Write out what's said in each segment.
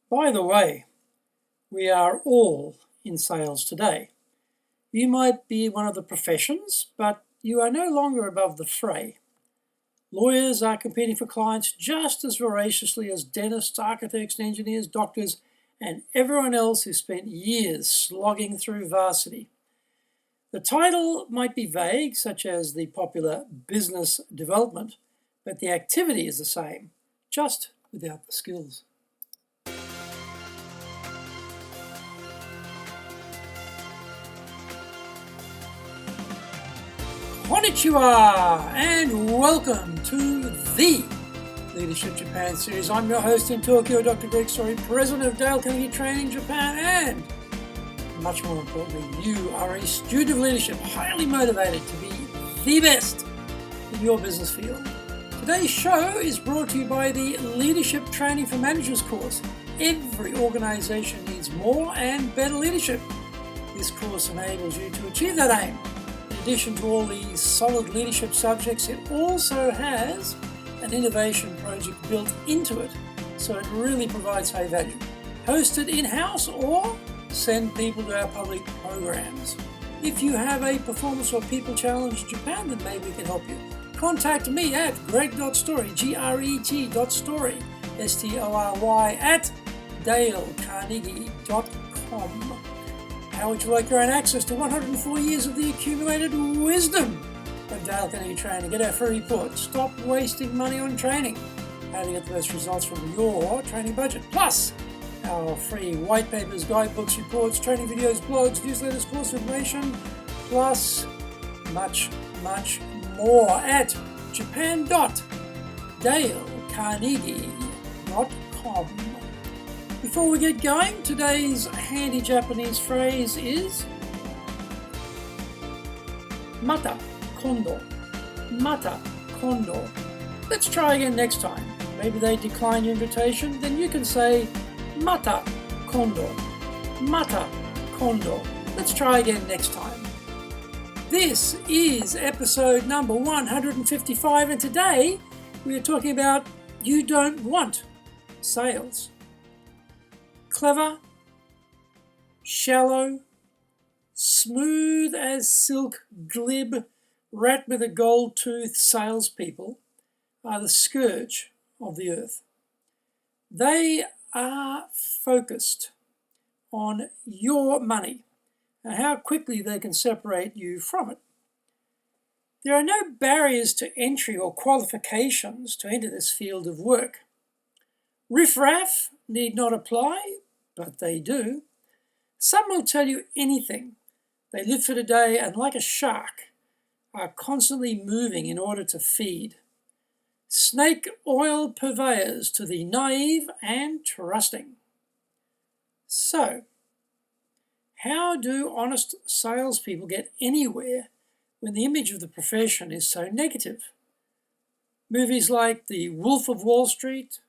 By the way, we are all in sales today. You might be one of the professions, but you are no longer above the fray. Lawyers are competing for clients just as voraciously as dentists, architects, engineers, doctors, and everyone else who spent years slogging through varsity. The title might be vague, such as the popular business development, but the activity is the same, just without the skills. Konnichiwa, and welcome to the Leadership Japan series. I'm your host in Tokyo, Dr. Greg Story, president of Dale Carnegie Training Japan, and much more importantly, you are a student of leadership, highly motivated to be the best in your business field. Today's show is brought to you by the Leadership Training for Managers course. Every organization needs more and better leadership. This course enables you to achieve that aim. In addition to all the solid leadership subjects, it also has an innovation project built into it, so it really provides high value. Hosted in-house or send people to our public programs. If you have a performance or people challenge in Japan, then maybe we can help you. Contact me at greg.story, greg.story, S-T-O-R-Y, at dalecarnegie.com. How would you like your own access to 104 years of the accumulated wisdom of Dale Carnegie Training? Get our free report, Stop Wasting Money on Training, how to get the best results from your training budget. Plus, our free white papers, guidebooks, reports, training videos, blogs, newsletters, course information, plus much, much more at japan.dalecarnegie.com. Before we get going, today's handy Japanese phrase is mata kondo. Mata kondo. Let's try again next time. Maybe they decline your invitation, then you can say mata kondo. Mata kondo. Let's try again next time. This is episode number 155, and today we are talking about you don't want sales. Clever, shallow, smooth as silk, glib, rat with a gold tooth salespeople are the scourge of the earth. They are focused on your money and how quickly they can separate you from it. There are no barriers to entry or qualifications to enter this field of work. Riff, raff need not apply, but they do. Some will tell you anything. They live for today and, like a shark, are constantly moving in order to feed. Snake oil purveyors to the naïve and trusting. So, how do honest salespeople get anywhere when the image of the profession is so negative? Movies like The Wolf of Wall Street,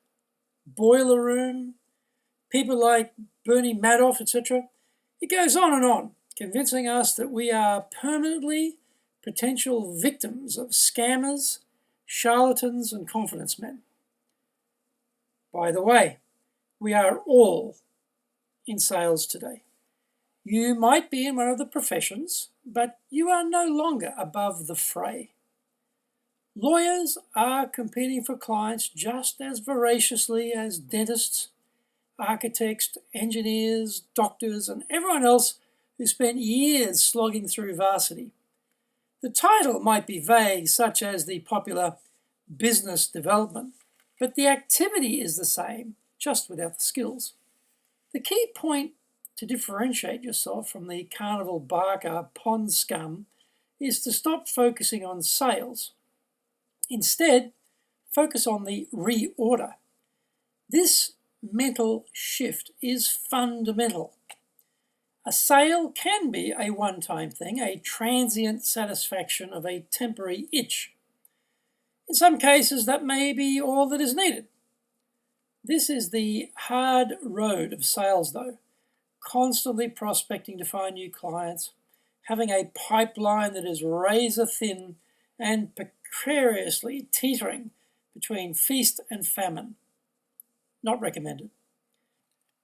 Boiler Room, people like Bernie Madoff, etc. It goes on, convincing us that we are permanently potential victims of scammers, charlatans, and confidence men. By the way, we are all in sales today. You might be in one of the professions, but you are no longer above the fray. Lawyers are competing for clients just as voraciously as dentists, architects, engineers, doctors, and everyone else who spent years slogging through varsity. The title might be vague, such as the popular business development, but the activity is the same, just without the skills. The key point to differentiate yourself from the carnival barker pond scum is to stop focusing on sales. Instead, focus on the reorder. This mental shift is fundamental. A sale can be a one-time thing, a transient satisfaction of a temporary itch. In some cases, that may be all that is needed. This is the hard road of sales, though. Constantly prospecting to find new clients, having a pipeline that is razor thin and precariously teetering between feast and famine. Not recommended.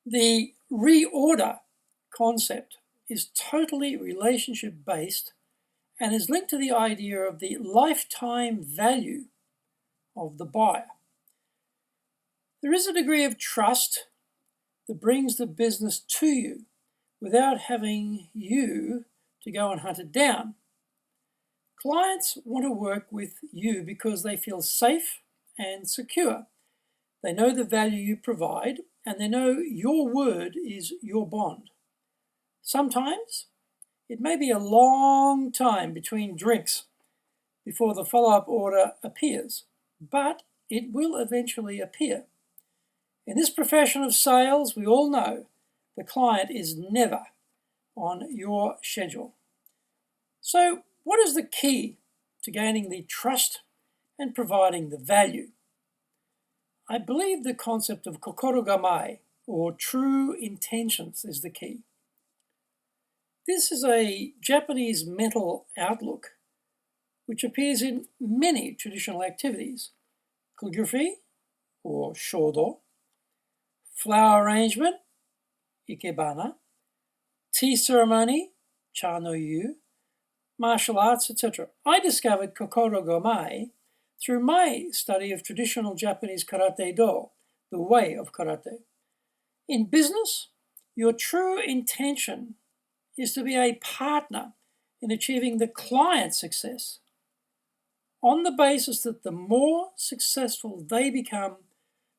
The reorder concept is totally relationship-based and is linked to the idea of the lifetime value of the buyer. There is a degree of trust that brings the business to you without having you to go and hunt it down. Clients want to work with you because they feel safe and secure. They know the value you provide, and they know your word is your bond. Sometimes it may be a long time between drinks before the follow-up order appears, but it will eventually appear. In this profession of sales, we all know the client is never on your schedule. So, what is the key to gaining the trust and providing the value? I believe the concept of kokoro gamai, or true intentions, is the key. This is a Japanese mental outlook which appears in many traditional activities: calligraphy, or shodo, flower arrangement, ikebana, tea ceremony, cha no yu, martial arts, etc. I discovered kokoro gamai through my study of traditional Japanese karate-do, the way of karate. In business, your true intention is to be a partner in achieving the client's success, on the basis that the more successful they become,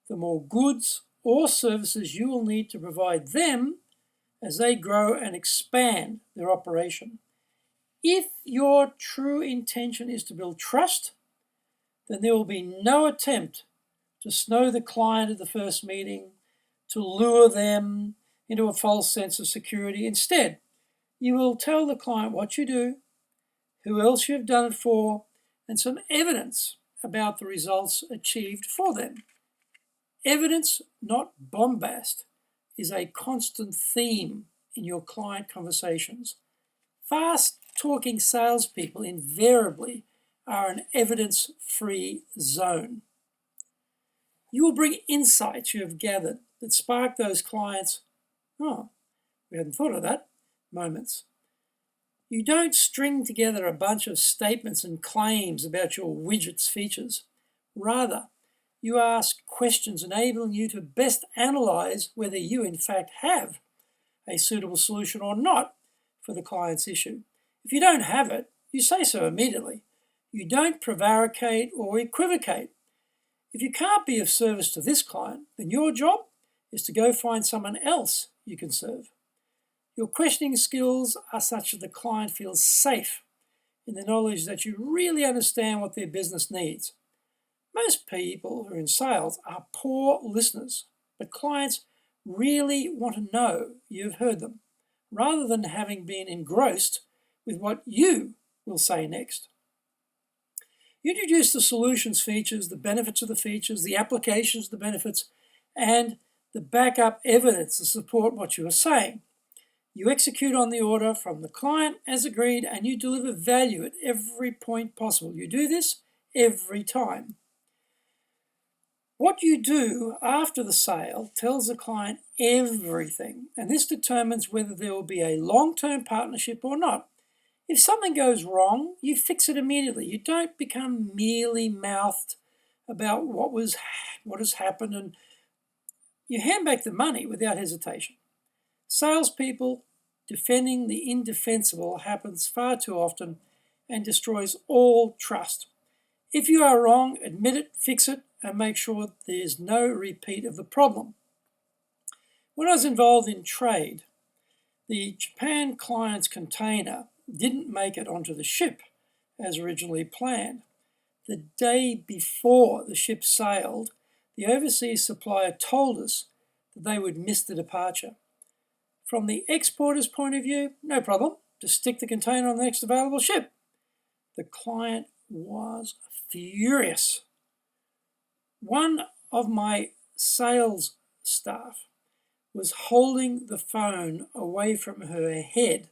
the more goods or services you will need to provide them as they grow and expand their operation. If your true intention is to build trust, then there will be no attempt to snow the client at the first meeting, to lure them into a false sense of security. Instead, you will tell the client what you do, who else you've done it for, and some evidence about the results achieved for them. Evidence, not bombast, is a constant theme in your client conversations. Fast-talking salespeople invariably are an evidence-free zone. You will bring insights you have gathered that spark those clients, "Oh, we hadn't thought of that," moments. You don't string together a bunch of statements and claims about your widget's features. Rather, you ask questions enabling you to best analyze whether you in fact have a suitable solution or not for the client's issue. If you don't have it, you say so immediately. You don't prevaricate or equivocate. If you can't be of service to this client, then your job is to go find someone else you can serve. Your questioning skills are such that the client feels safe in the knowledge that you really understand what their business needs. Most people who are in sales are poor listeners, but clients really want to know you've heard them, rather than having been engrossed with what you will say next. You introduce the solutions features, the benefits of the features, the applications of the benefits, and the backup evidence to support what you are saying. You execute on the order from the client as agreed, and you deliver value at every point possible. You do this every time. What you do after the sale tells the client everything, and this determines whether there will be a long-term partnership or not. If something goes wrong, you fix it immediately. You don't become mealy mouthed about what has happened, and you hand back the money without hesitation. Salespeople defending the indefensible happens far too often and destroys all trust. If you are wrong, admit it, fix it, and make sure there is no repeat of the problem. When I was involved in trade, the Japan client's container didn't make it onto the ship as originally planned. The day before the ship sailed, the overseas supplier told us that they would miss the departure. From the exporter's point of view, no problem, just stick the container on the next available ship. The client was furious. One of my sales staff was holding the phone away from her head,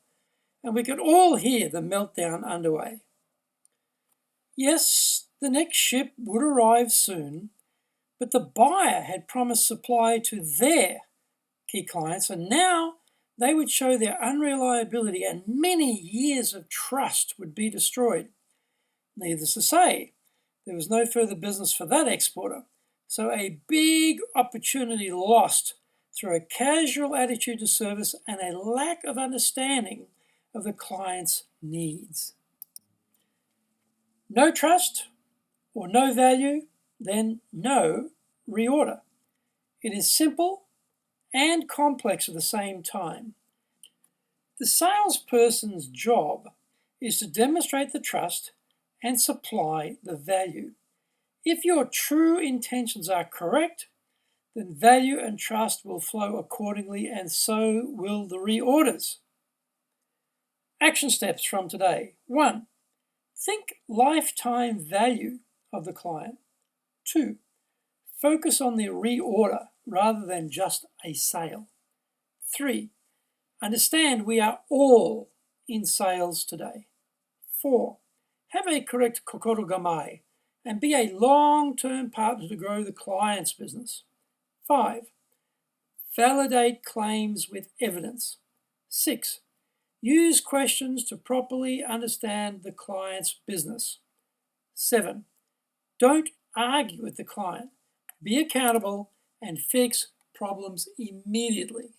and we could all hear the meltdown underway. Yes, the next ship would arrive soon, but the buyer had promised supply to their key clients, and now they would show their unreliability and many years of trust would be destroyed. Needless to say, there was no further business for that exporter, so a big opportunity lost through a casual attitude to service and a lack of understanding of the client's needs. No trust or no value, then no reorder. It is simple and complex at the same time. The salesperson's job is to demonstrate the trust and supply the value. If your true intentions are correct, then value and trust will flow accordingly, and so will the reorders. Action steps from today. 1. Think lifetime value of the client. 2. Focus on the reorder rather than just a sale. 3. Understand we are all in sales today. 4. Have a correct kokoro gamai and be a long-term partner to grow the client's business. 5. Validate claims with evidence. 6. Use questions to properly understand the client's business. 7. Don't argue with the client. Be accountable and fix problems immediately.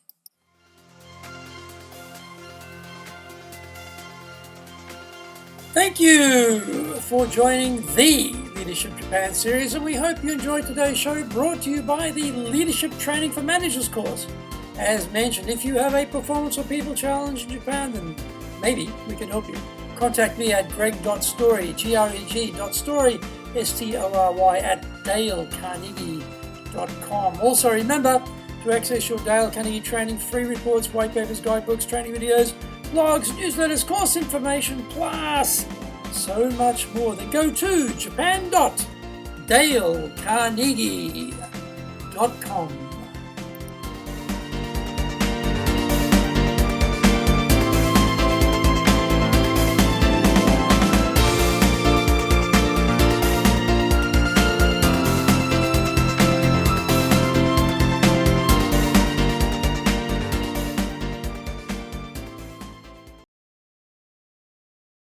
Thank you for joining the Leadership Japan series, and we hope you enjoyed today's show, brought to you by the Leadership Training for Managers course. As mentioned, if you have a performance or people challenge in Japan, then maybe we can help you. Contact me at greg.story, greg.story, story, at dalecarnegie.com. Also remember to access your Dale Carnegie training, free reports, white papers, guidebooks, training videos, blogs, newsletters, course information, plus so much more. Then go to japan.dalecarnegie.com.